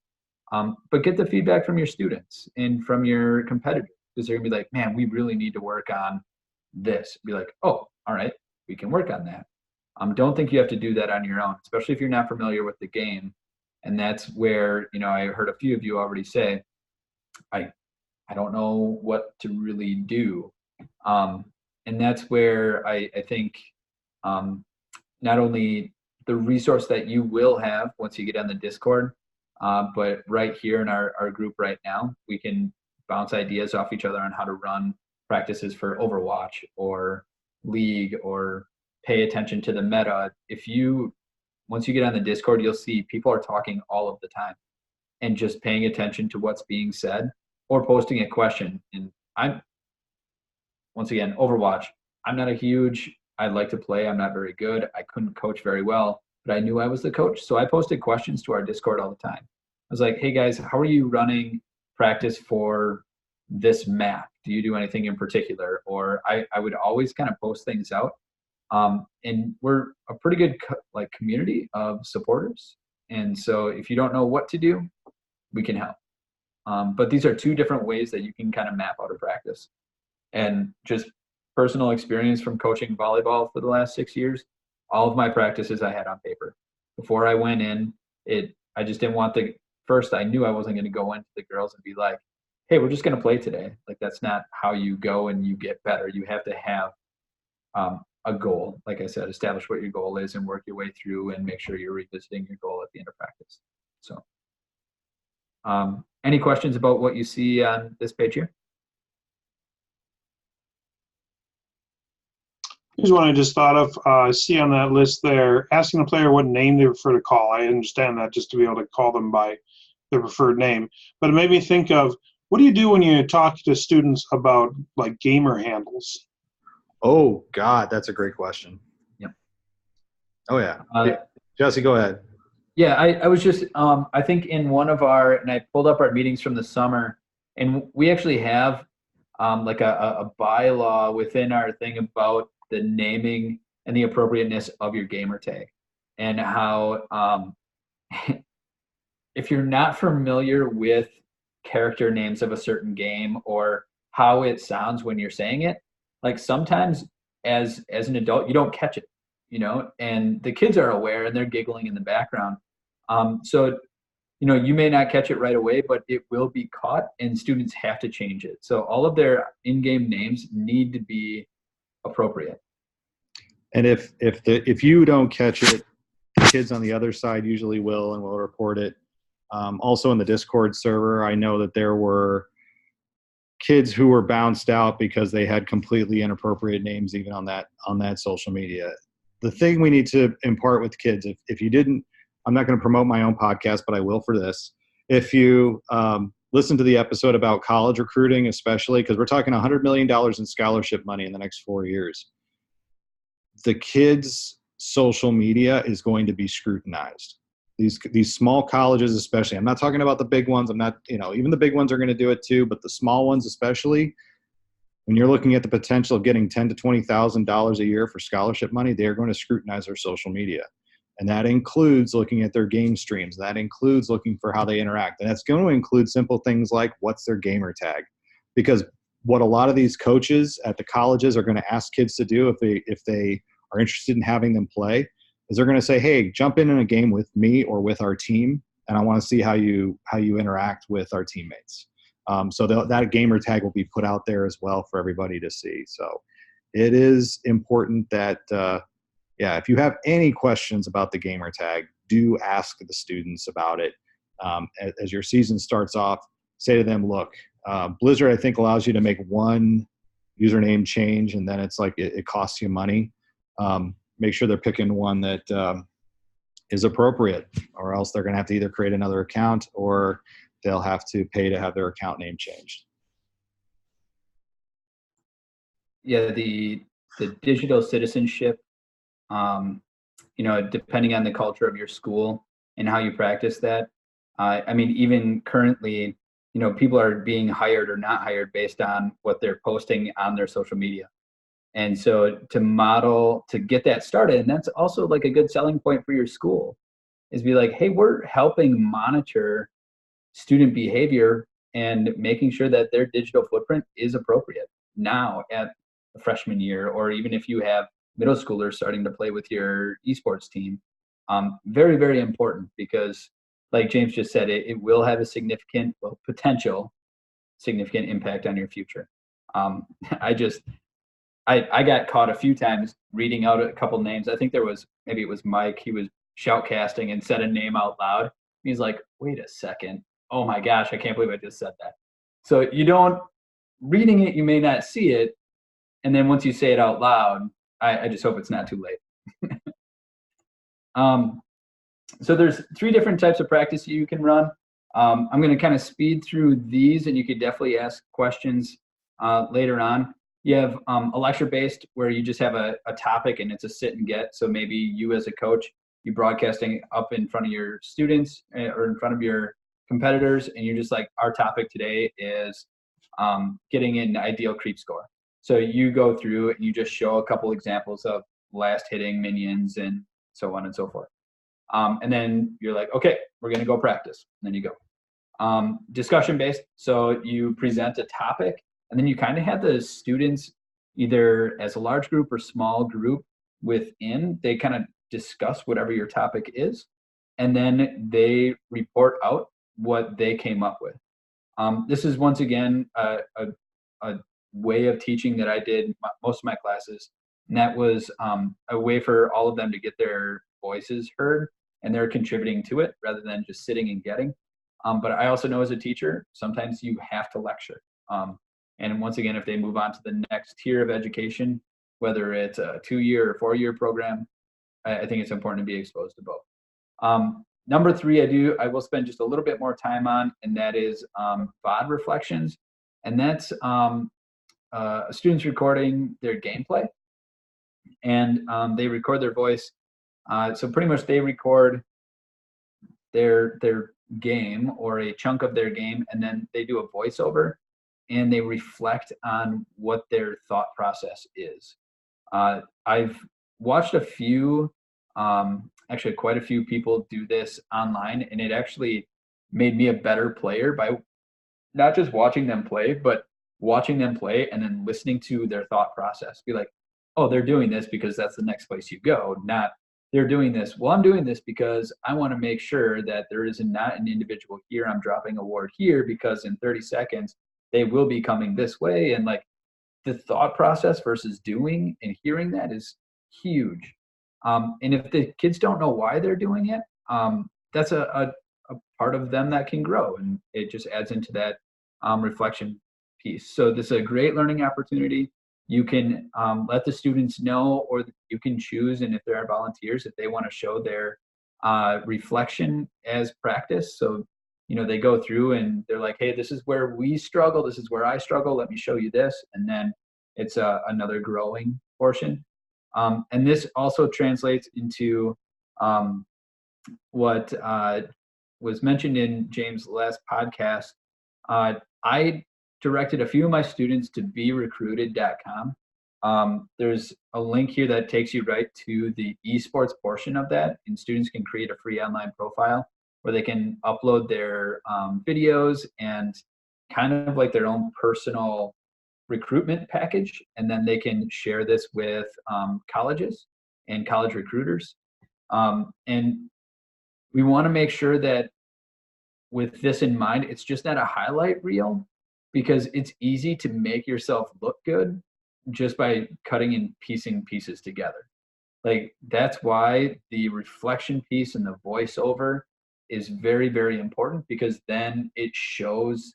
But get the feedback from your students and from your competitors, because they're gonna be like, man, we really need to work on this. Be like, oh, all right, we can work on that. Don't think you have to do that on your own, especially if you're not familiar with the game. And that's where, you know, I heard a few of you already say, I don't know what to really do. And that's where I think not only the resource that you will have once you get on the Discord, but right here in our group right now, we can bounce ideas off each other on how to run practices for Overwatch or League, or pay attention to the meta. Once you get on the Discord, you'll see people are talking all of the time and just paying attention to what's being said or posting a question. And once again, Overwatch, I'd like to play. I'm not very good. I couldn't coach very well, but I knew I was the coach. So I posted questions to our Discord all the time. I was like, hey guys, how are you running practice for this map? Do you do anything in particular? Or I would always kind of post things out. And we're a pretty good community of supporters. And so if you don't know what to do, we can help. But these are two different ways that you can kind of map out a practice. And just personal experience from coaching volleyball for the last 6 years, all of my practices I had on paper. Before I went in, I just didn't want first I knew I wasn't going to go into the girls and be like, hey, we're just going to play today. Like, that's not how you go and you get better. You have to have a goal. Like I said, establish what your goal is and work your way through and make sure you're revisiting your goal at the end of practice. So any questions about what you see on this page here? Here's one I just thought of. I see on that list there, asking a player what name they prefer to call. I understand that, just to be able to call them by their preferred name. But it made me think of, what do you do when you talk to students about like gamer handles? Oh God, that's a great question. Yep. Oh yeah. Jesse, go ahead. Yeah, I was just, I think in one of and I pulled up our meetings from the summer, and we actually have like a bylaw within our thing about the naming and the appropriateness of your gamer tag, and how if you're not familiar with character names of a certain game or how it sounds when you're saying it, like sometimes as an adult you don't catch it, you know, and the kids are aware and they're giggling in the background. So you know, you may not catch it right away, but it will be caught, and students have to change it. So all of their in-game names need to be appropriate. And if you don't catch it, the kids on the other side usually will and will report it. Also in the Discord server, I know that there were kids who were bounced out because they had completely inappropriate names even on that social media. the thing we need to impart with kids, if you didn't, I'm not going to promote my own podcast, but I will for this. If you listen to the episode about college recruiting, especially because we're talking $100 million in scholarship money in the next 4 years, the kids' social media is going to be scrutinized. These small colleges, especially. I'm not talking about the big ones. I'm not, even the big ones are going to do it too, but the small ones, especially, when you're looking at the potential of getting $10,000 to $20,000 a year for scholarship money, they're going to scrutinize their social media. And that includes looking at their game streams. That includes looking for how they interact. And that's going to include simple things like what's their gamer tag. Because what a lot of these coaches at the colleges are going to ask kids to do if they are interested in having them play is they're going to say, hey, jump in a game with me or with our team, and I want to see how you interact with our teammates. So that gamer tag will be put out there as well for everybody to see. So it is important that, if you have any questions about the gamer tag, do ask the students about it. As your season starts off, say to them, look, Blizzard, I think, allows you to make one username change, and then it's like it costs you money. Make sure they're picking one that is appropriate, or else they're going to have to either create another account or they'll have to pay to have their account name changed. Yeah, the digital citizenship, depending on the culture of your school and how you practice that. Even currently, people are being hired or not hired based on what they're posting on their social media. And so to get that started, and that's also like a good selling point for your school, is be like, hey, we're helping monitor student behavior and making sure that their digital footprint is appropriate now at the freshman year, or even if you have middle schoolers starting to play with your esports team. Very, very important, because like James just said, it will have a potential significant impact on your future. I got caught a few times reading out a couple names. I think maybe it was Mike. He was shoutcasting and said a name out loud. He's like, wait a second. Oh my gosh, I can't believe I just said that. So reading it, you may not see it. And then once you say it out loud, I just hope it's not too late. So there's 3 different types of practice you can run. I'm going to kind of speed through these, and you could definitely ask questions later on. You have a lecture-based, where you just have a topic and it's a sit and get. So maybe you as a coach, you're broadcasting up in front of your students or in front of your competitors, and you're just like, our topic today is getting an ideal creep score. So you go through and you just show a couple examples of last hitting minions and so on and so forth. And then you're like, okay, we're going to go practice. And then you go. Discussion-based, so you present a topic, and then you kind of have the students, either as a large group or small group within, they kind of discuss whatever your topic is, and then they report out what they came up with. This is, once again, a way of teaching that I did most of my classes, and that was a way for all of them to get their voices heard, and they're contributing to it rather than just sitting and getting. But I also know as a teacher, sometimes you have to lecture. And once again, if they move on to the next tier of education, whether it's a 2-year or 4-year program, I think it's important to be exposed to both. Number 3, I will spend just a little bit more time on, and that is VOD reflections. And that's students recording their gameplay, and they record their voice. So pretty much they record their game or a chunk of their game, and then they do a voiceover, and they reflect on what their thought process is. I've watched a few, actually quite a few people do this online, and it actually made me a better player by not just watching them play, but watching them play and then listening to their thought process. Be like, oh, they're doing this because that's the next place you go, not they're doing this. Well, I'm doing this because I want to make sure that there is not an individual here. I'm dropping a ward here because in 30 seconds, they will be coming this way. And like the thought process versus doing and hearing that is huge. And if the kids don't know why they're doing it, that's a part of them that can grow. And it just adds into that reflection piece. So this is a great learning opportunity. you can let the students know, or you can choose, and if there are volunteers, if they want to show their reflection as practice. So, they go through and they're like, hey, this is where we struggle. This is where I struggle. Let me show you this. And then it's another growing portion. And this also translates into what was mentioned in James' last podcast. I directed a few of my students to berecruited.com. There's a link here that takes you right to the esports portion of that, and students can create a free online profile where they can upload their videos and kind of like their own personal recruitment package, and then they can share this with colleges and college recruiters. And we want to make sure that with this in mind, it's just not a highlight reel, because it's easy to make yourself look good just by cutting and piecing pieces together. Like, that's why the reflection piece and the voiceover is very, very important, because then it shows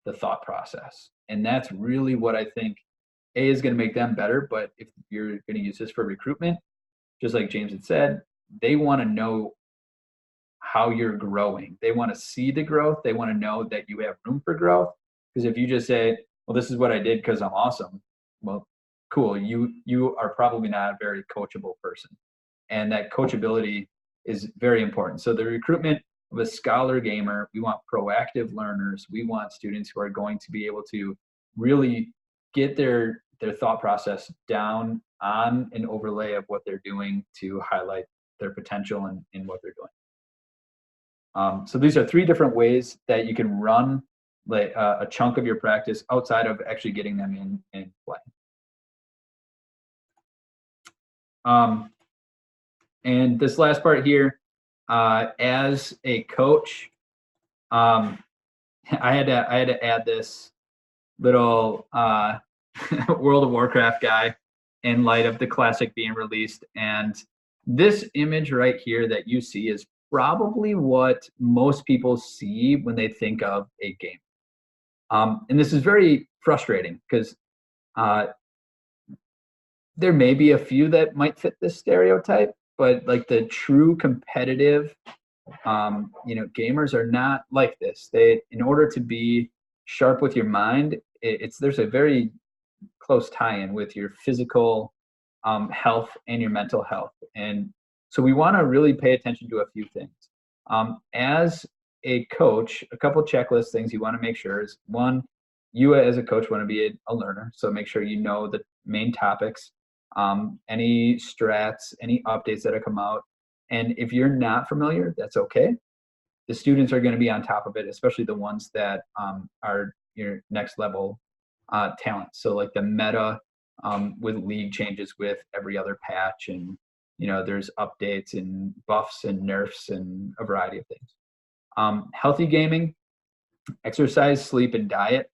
the thought process. And that's really what I think is going to make them better. But if you're going to use this for recruitment, just like James had said, they want to know how you're growing. They want to see the growth. They want to know that you have room for growth. Because if you just say, well, this is what I did because I'm awesome, well, cool. You are probably not a very coachable person. And that coachability is very important. So the recruitment of a scholar gamer, we want proactive learners. We want students who are going to be able to really get their thought process down on an overlay of what they're doing to highlight their potential in what they're doing. So these are 3 different ways that you can run like a chunk of your practice outside of actually getting them in play. And this last part here, as a coach, I had to add this little World of Warcraft guy in light of the classic being released. And this image right here that you see is probably what most people see when they think of a game. And this is very frustrating, because there may be a few that might fit this stereotype, but like the true competitive, gamers are not like this. In order to be sharp with your mind, there's a very close tie-in with your physical health and your mental health. And so we want to really pay attention to a few things. As a coach, a couple checklist things you want to make sure is, one, you as a coach want to be a learner. So make sure you know the main topics, any strats, any updates that have come out. And if you're not familiar, that's okay. The students are going to be on top of it, especially the ones that are your next level talent. So like the meta with league changes with every other patch, and there's updates and buffs and nerfs and a variety of things. Healthy gaming, exercise, sleep, and diet.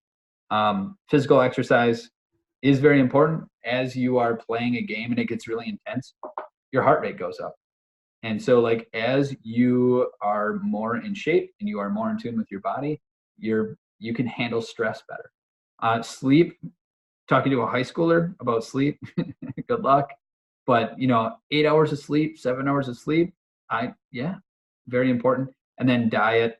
Physical exercise is very important. As you are playing a game and it gets really intense, your heart rate goes up. And so like as you are more in shape and you are more in tune with your body, you can handle stress better. Sleep, talking to a high schooler about sleep, good luck. But 8 hours of sleep, 7 hours of sleep, very important. And then diet,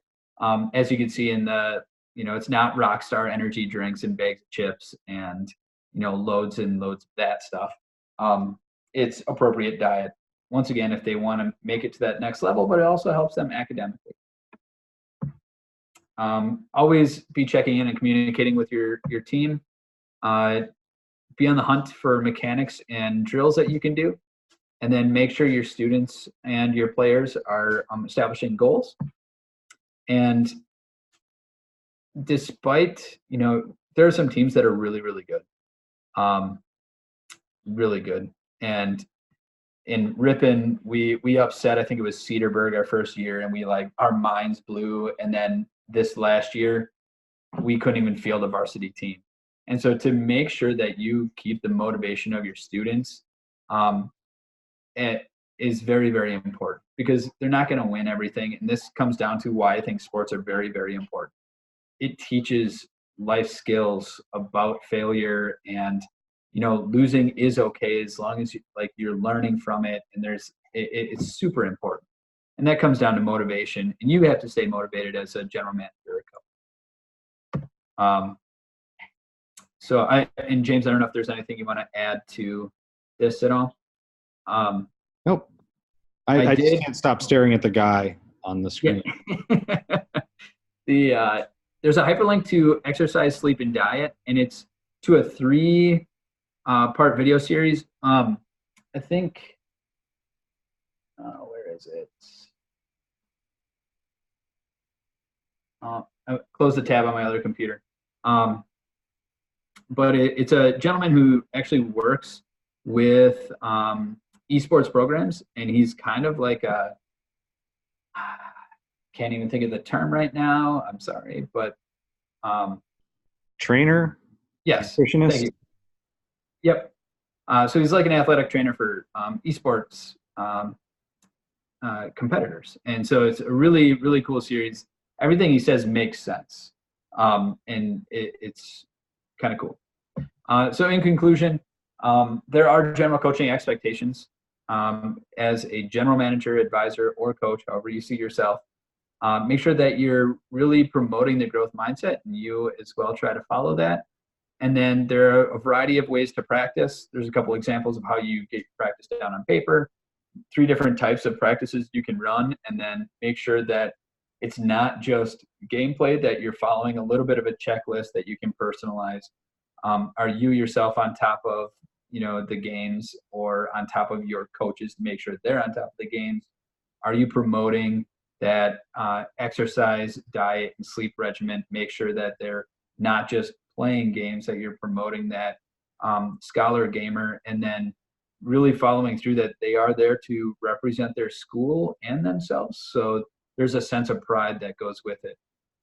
as you can see in the, it's not Rockstar energy drinks and bags of chips and loads and loads of that stuff. It's appropriate diet, once again, if they want to make it to that next level, but it also helps them academically. Always be checking in and communicating with your team. Be on the hunt for mechanics and drills that you can do, and then make sure your students and your players are establishing goals. And despite, there are some teams that are really, really good, really good. And in Ripon, we upset, I think it was Cedarburg our first year, and our minds blew. And then this last year, we couldn't even field a varsity team. And so to make sure that you keep the motivation of your students, it is very, very important, because they're not going to win everything. And this comes down to why I think sports are very, very important. It teaches life skills about failure and, losing is okay as long as you're learning from it, and it's super important. And that comes down to motivation, and you have to stay motivated as a general manager or coach. And James, I don't know if there's anything you want to add to this at all. Nope. I just can't stop staring at the guy on the screen. Yeah. There's a hyperlink to exercise, sleep, and diet, and it's to a 3-part video series. I think, where is it? I closed the tab on my other computer. But it's a gentleman who actually works with esports programs, and he's kind of like can't even think of the term right now. I'm sorry, but trainer. Yes. Nutritionist. Thank you. Yep. So he's like an athletic trainer for esports competitors, and so it's a really, really cool series. Everything he says makes sense, and it's kind of cool. So in conclusion, there are general coaching expectations as a general manager, advisor, or coach, however you see yourself. Make sure that you're really promoting the growth mindset, and you as well try to follow that. And then there are a variety of ways to practice. There's a couple examples of how you get your practice down on paper, 3 different types of practices you can run, and then make sure that it's not just gameplay, that you're following a little bit of a checklist that you can personalize. Are you yourself on top of the games, or on top of your coaches to make sure they're on top of the games? Are you promoting that exercise, diet, and sleep regimen? Make sure that they're not just playing games, that you're promoting that scholar gamer, and then really following through that they are there to represent their school and themselves. So there's a sense of pride that goes with it.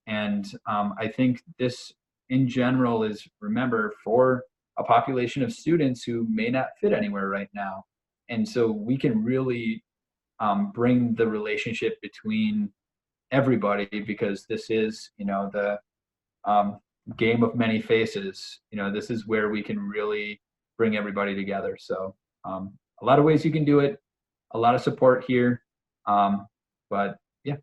And I think this in general is, remember, for a population of students who may not fit anywhere right now. And so we can really bring the relationship between everybody, because this is, the game of many faces. This is where we can really bring everybody together. So a lot of ways you can do it, a lot of support here. But yeah.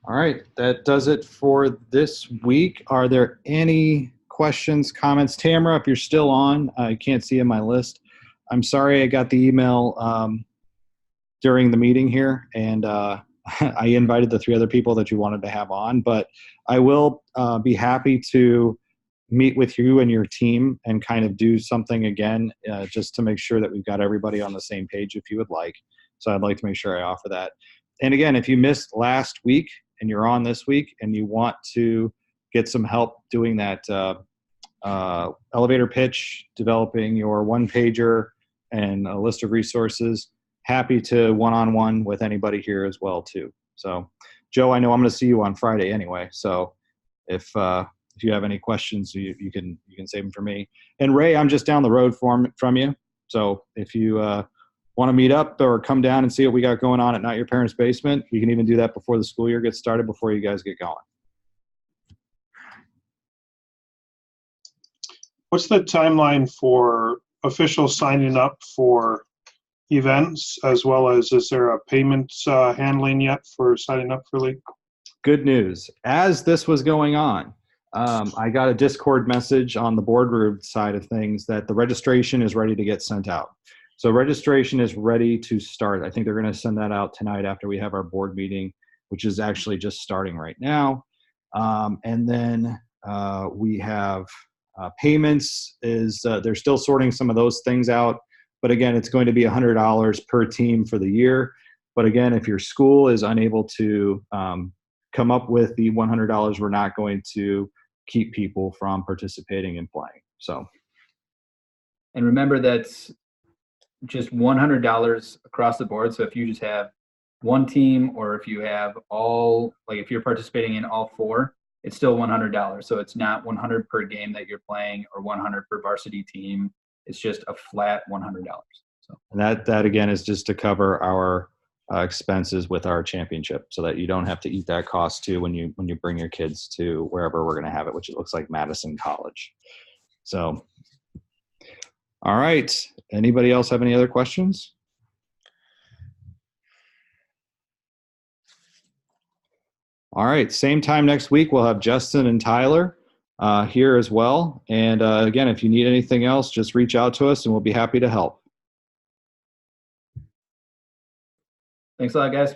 All right, that does it for this week. Are there any questions, comments? Tamara, if you're still on, I can't see in my list. I'm sorry I got the email during the meeting here, and I invited the 3 other people that you wanted to have on, but I will be happy to meet with you and your team and kind of do something again, just to make sure that we've got everybody on the same page if you would like. So I'd like to make sure I offer that. And again, if you missed last week and you're on this week and you want to get some help doing that elevator pitch, developing your 1-pager and a list of resources, happy to one-on-one with anybody here as well too. So Joe, I know I'm going to see you on Friday anyway. So if you have any questions, you can save them for me. And Ray, I'm just down the road from you. So if you want to meet up or come down and see what we got going on at Not Your Parents' Basement, we can even do that before the school year gets started, before you guys get going. What's the timeline for official signing up for events, as well as is there a payments handling yet for signing up for league? Good news. As this was going on, I got a Discord message on the boardroom side of things that the registration is ready to get sent out. So registration is ready to start. I think they're going to send that out tonight after we have our board meeting, which is actually just starting right now. And then we have payments. They're still sorting some of those things out. But again, it's going to be $100 per team for the year. But again, if your school is unable to come up with the $100, we're not going to keep people from participating and playing. So, and remember, that's just $100 across the board. So if you just have one team, or if you have all, like if you're participating in all 4, it's still $100. So it's not $100 per game that you're playing, or $100 per varsity team. It's just a flat $100. So, and that again is just to cover our expenses with our championship, so that you don't have to eat that cost too when you bring your kids to wherever we're going to have it, which it looks like Madison College. So, all right. Anybody else have any other questions? All right. Same time next week, we'll have Justin and Tyler here as well. And again, if you need anything else, just reach out to us and we'll be happy to help. Thanks a lot, guys.